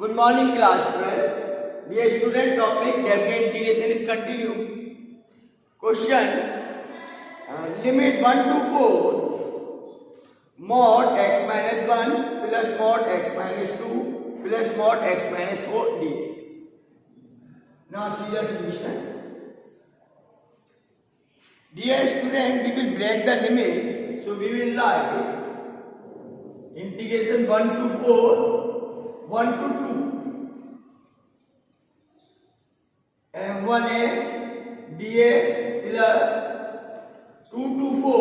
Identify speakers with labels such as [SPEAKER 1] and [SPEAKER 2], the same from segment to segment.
[SPEAKER 1] Good morning, class 12. Dear student, topic definite integration is continued. Question: limit 1 to 4 mod x minus 1 plus mod x minus 2 plus mod x minus 4 dx. Now see the solution. Dear student, we will break the limit, so we will write integration 1 to 4, 1 to 2, f1x dx plus 2 to 4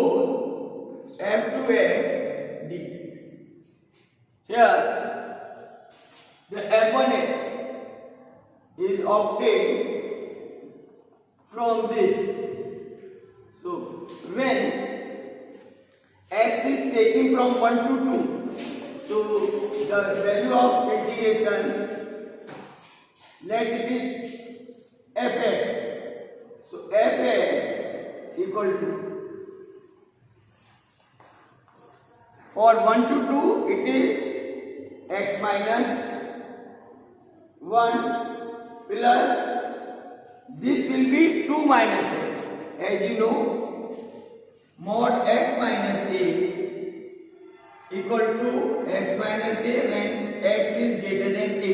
[SPEAKER 1] f2x dx. Here the f1x is obtained from this. So when x is taken from 1 to 2, so the value of integration, let it is fx. So fx equal to, for 1 to 2 it is x minus 1 plus, this will be 2 minus x. As you know, mod x minus a equal to x minus a when x is greater than a,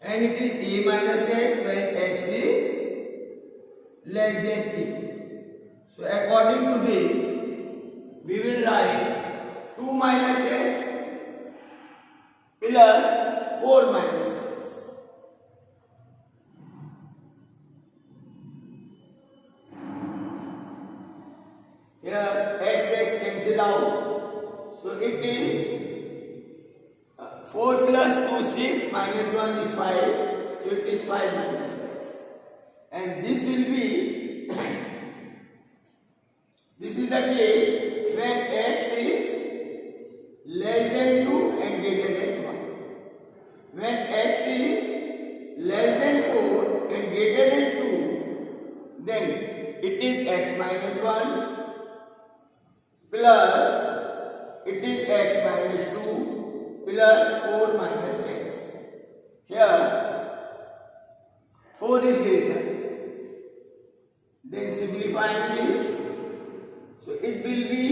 [SPEAKER 1] and it is a minus x when x is less than a. So according to this, we will write 2 minus x plus 4 minus x. Here x cancel out, so it is 4 plus 2 6 minus 1 is 5, so it is 5 minus x, and this will be this is the case when x is less than 2 and greater than 1. When x is less than 4 and greater than 2, then it is x minus 1 plus it is x minus 2 plus 4 minus x. Here 4 is greater. Then simplifying this, so it will be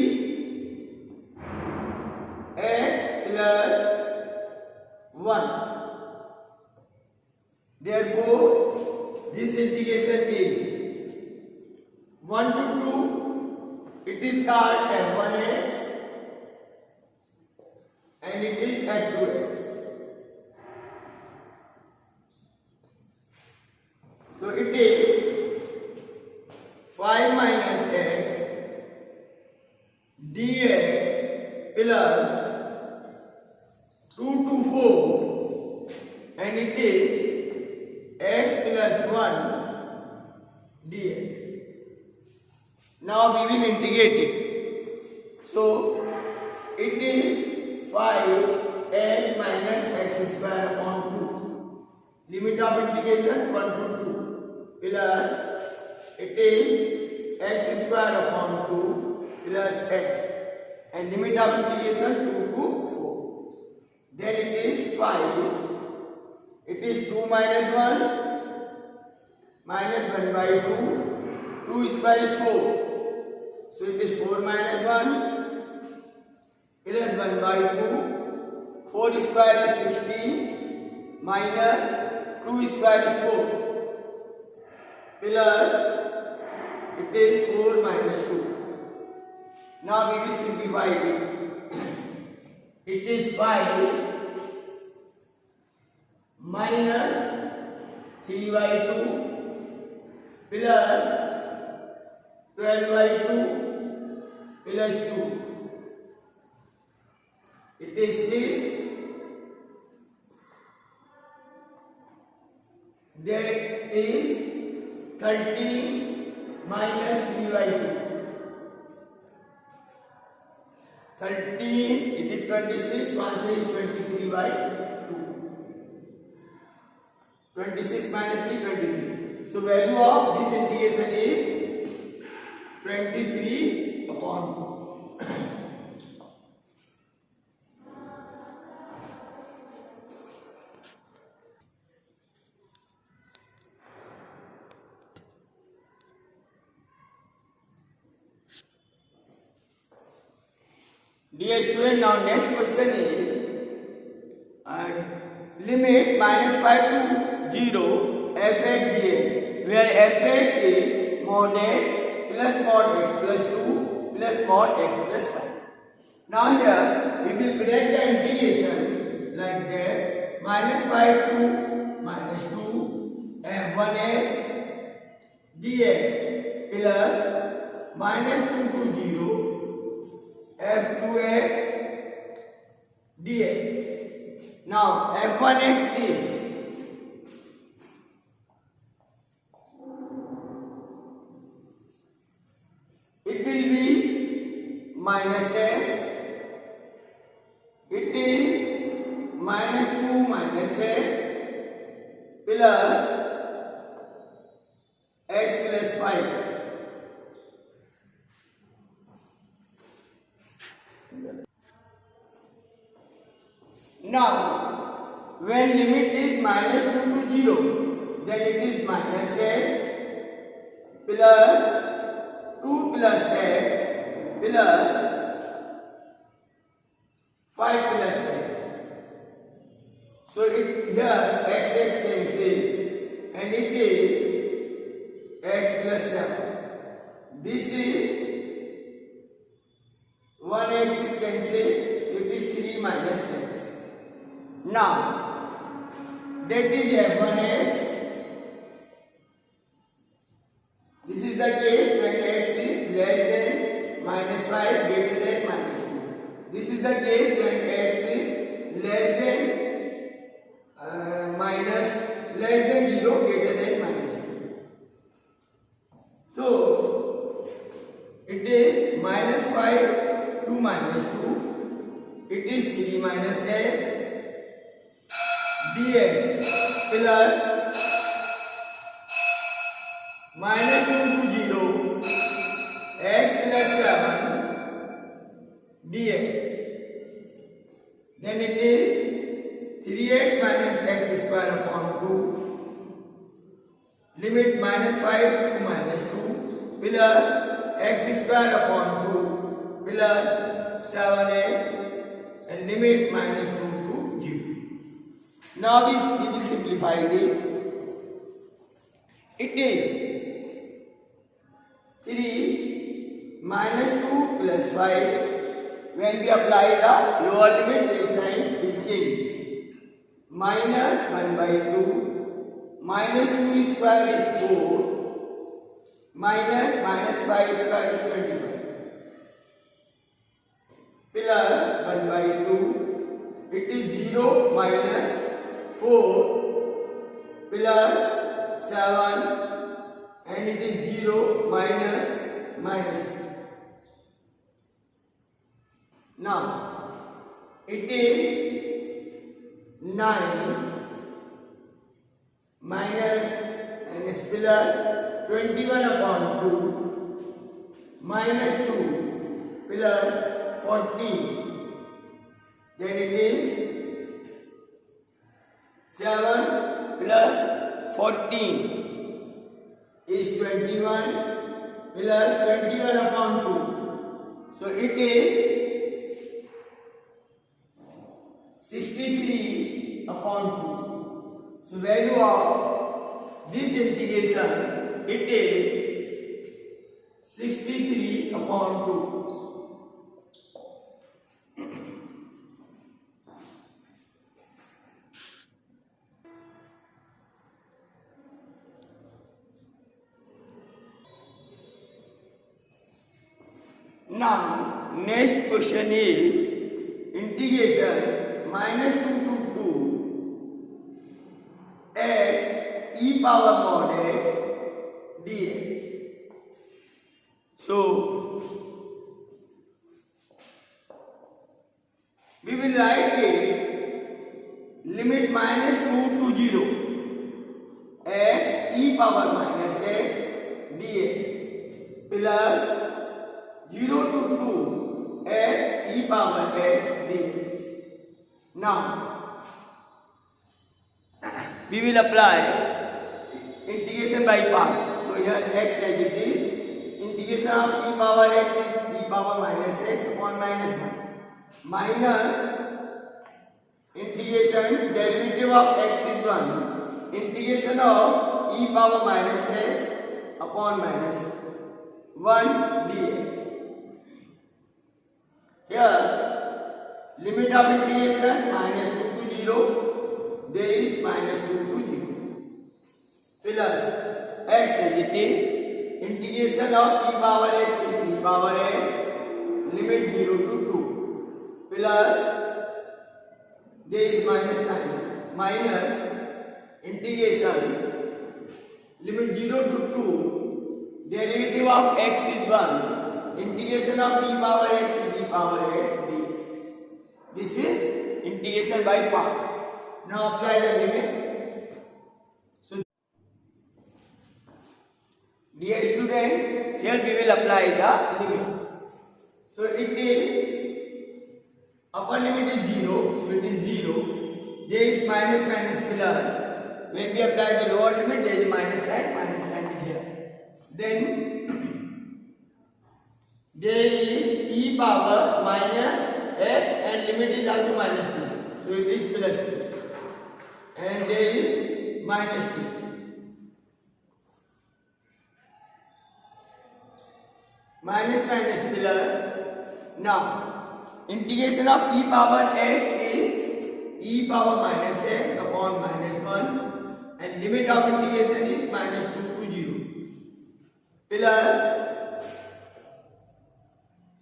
[SPEAKER 1] x plus 1. Therefore, this integration is 1 to 2. It is called f1x and it is f2x. So it is 5 minus x dx plus 2 to 4, and it is x plus 1 dx. Now we will integrate it. So it is 5x minus x square upon 2. Limit of integration 1 to 2 plus it is x square upon 2 plus x, and limit of integration 2 to 4. Then it is 5. It is 2 minus 1 minus 1 by 2. 2 square is 4. So it is 4 minus 1 plus 1 by 2. 4 square is 16 minus 2 square is 4 plus it is 4 minus 2. Now we will simplify it. It is 5 minus 3 by 2 plus 12 by 2 plus 2. It is 6. That is 13 minus 3 by 2. 13, it is 26, 1 is 23 by 2. 26 minus 3, 23. So value of this integration is 23 upon 2. Dear student, now next question is limit -5 to 0 fx dx, where fx is mod x plus mod x plus 2 plus mod x plus 5. Now here we will break the integration like that: -5 to -2 f1x dx plus -2 to 0 f2x dx. Now f1x is it will be minus x, it is -2 minus x plus x plus 5. Now, when limit is -2 to 0, then it is minus x plus 2 plus x plus 5 plus x. So here x cancel and it is x plus 7. This is 1x is cancelled, so it is 3 minus x. Now, that is f1x. This is the case when x is less than -5, greater than -2. This is the case when x is less than 0, greater than -2. So, it is -5 to -2. It is 3 minus x dx plus -2 to 0 x plus 7 dx. Then it is 3x minus x square upon 2 limit -5 to -2 plus x square upon 2 plus 7x and limit -2 to 0. Now we will simplify this. It is 3 minus 2 plus 5. When we apply the lower limit, the sign will change. Minus 1 by 2. Minus 2 square is 4. Minus 5 square is 25. Plus 1 by 2. It is 0 minus 4 plus 7 and it is 0 minus 2. Now it is 9 minus and is plus 21 upon 2 minus 2 plus 14. Then it is 7 plus 14 is 21 plus 21 upon 2. So it is 63 upon 2. So value of this integration, it is 63 upon 2. Now, next question is integration -2 to 2 x e power mod x dx. So, we will write it limit -2 to 0 x e power minus x dx plus 0 to 2 x e power x dx. Now, we will apply integration by part. So here x as it is, integration of e power x is e power minus x upon -1. minus integration derivative of x is 1 integration of e power minus x upon minus 1 dx. Here limit of integration minus 2 to 0, there is minus 2 to 0 plus x as it is integration of e power x is e power x limit 0 to 2 plus there is minus sign minus integration limit 0 to 2 derivative of x is 1 integration of e power x is e power x dx. This is integration by part. Now apply the limit. So dear student, here we will apply the limit. So it is upper limit is 0, so it is 0. There is minus minus plus. When we apply the lower limit, there is minus sign is here. Then there is e power minus x and limit is also minus 2. So it is plus 2. And there is minus 2. Minus minus plus. Now, integration of e power x is e power minus x upon minus 1 and limit of integration is minus 2 to 0 plus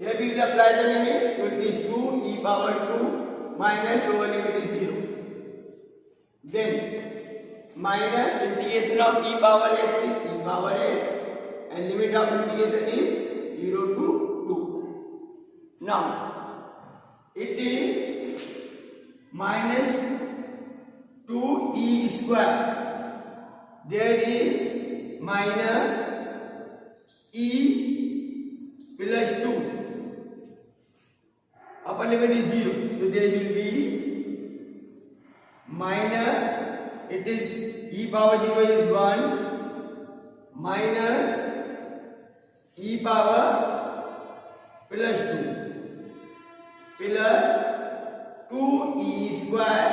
[SPEAKER 1] here we will apply the limit, so it is 2 e power 2 minus lower limit is 0. Then minus integration of e power x is e power x and limit of integration is 0 to 2. Now it is minus 2e square. There is minus e plus 2. Upper limit is 0, so there will be minus, it is e power 0 is 1 minus e power plus 2 plus 2e square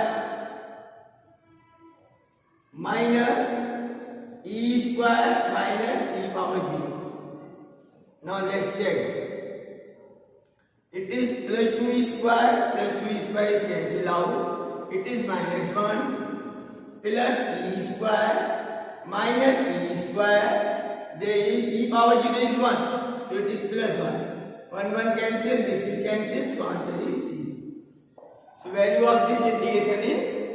[SPEAKER 1] minus e square minus e power 0. Now let's check. It is plus 2e square is cancelled out. It is minus 1 plus e square minus e square. There is e power 0 is 1. So it is plus 1. 1 cancel. This is cancelled. So answer is C. So value of this integration is